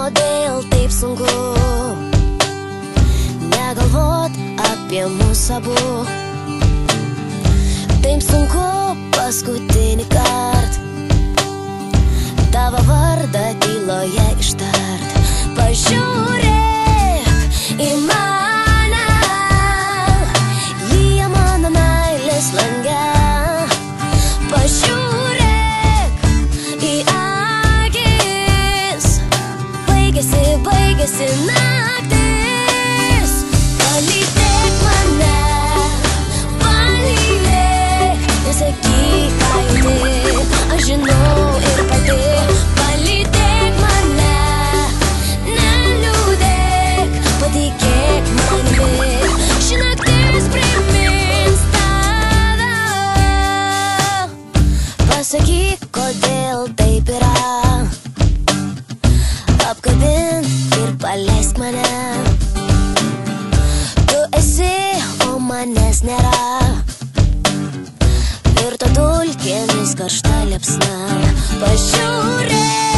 kodėl taip sunku negalvot apie mus abu. Taip sunku paskutinį kart tavo vardą tyloje ištart. Pažiūrėk į mane, lyja mano meilės lange. Pažiūrėk į akis, baigėsi naktis. Palydėk mane, palydėk, nesakyk ką jauti, aš žinau ir pati. Palydėk mane, neliūdėk, patikėk manimi, ši naktis primins tave. Pasakyk, kodėl taip yra, apkabink ir paleisk mane. Tu esi, o manęs nėra, virto dulkėmis karšta liepsna. Pažiūrėk